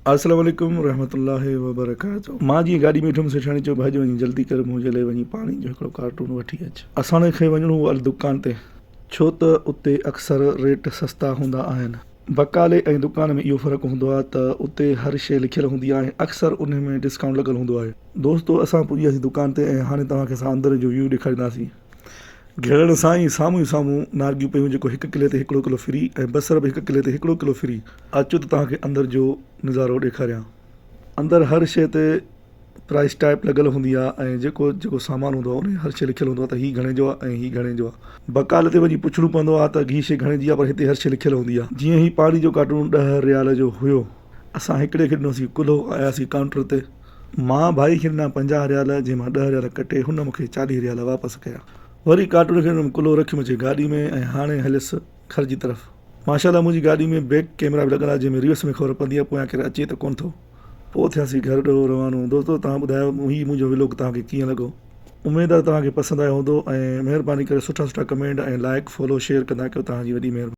अस्सलाम वालेकुम रहमतुल्लाहि व बरकातहू। मां जी गाड़ी में वेठुमि सेठाणी चयो भाई वञी जल्दी कर मुंहिंजे लाइ वञी पाणी जो हिकिड़ो कार्टून वठी अचु। असां खे वञिणो हो अल दुकान ते, छो त उते अक्सर रेट सस्ता हूंदा आहिनि। बकाले ऐं दुकान में इहो फ़र्क़ु हूंदो आहे त उते हर शइ लिखियलु हूंदी आहे, अक्सर उन में डिस्काउंट लॻल हूंदो आहे। दोस्तो असां पुॼी वियासीं दुकान ते ऐं हाणे तव्हांखे असां अंदरि जो व्यू ॾेखारींदासीं। घेरण सां ई साम्हूं साम्हूं नार्गियूं पियूं, जेको 1 किले ते हिकिड़ो किलो फ्री ऐं बसर बि 1 किले ते हिकिड़ो किलो फ्री। अचो त तव्हांखे अंदरि जो नज़ारो ॾेखारियां। अंदरि हर शइ ते प्राइस टैग लॻल हूंदी आहे ऐं जेको सामान हूंदो आहे उन हर शइ लिखियलु हूंदो आहे त हीउ घणे जो आहे ऐं हीउ घणे जो आहे। बकाल ते वञी पुछणो पवंदो आहे त हीअ शइ घणे जी आहे, पर हिते हर शइ लिखियलु हूंदी आहे। जीअं ही पाणी जो कार्टून 10 रियाल जो हुयो, असां हिकिड़े खे ॾिनोसीं कुल्हो, आयासीं काउंटर ते। मां भाई खे ॾिना 50 रियाल, जंहिं मां 10 रियाल कटे हुन मूंखे 40 रियाल वापसि कया। वरी कार्टून खे कुल्हो रखी मुंहिंजी गाॾी में ऐं हाणे हलियसि घर जी तरफ़। माशाल्लाह मुंहिंजी गाॾी में बैक कैमरा बि लॻल आहे, जंहिंमें रिवर्स में ख़बर पवंदी आहे पोयां केरु अचे त कोन्ह थो। पोइ थियासीं घर ॾोंहुं रवानो। दोस्तो तव्हां ॿुधायो हीउ मुंहिंजो व्लॉग तव्हांखे कीअं लॻो। उमेदु आहे तव्हांखे पसंदि आयो हूंदो ऐं महिरबानी करे सुठा कमेंट ऐं लाइक फॉलो शेयर कंदा कयो। तव्हांजी वॾी महिरबानी।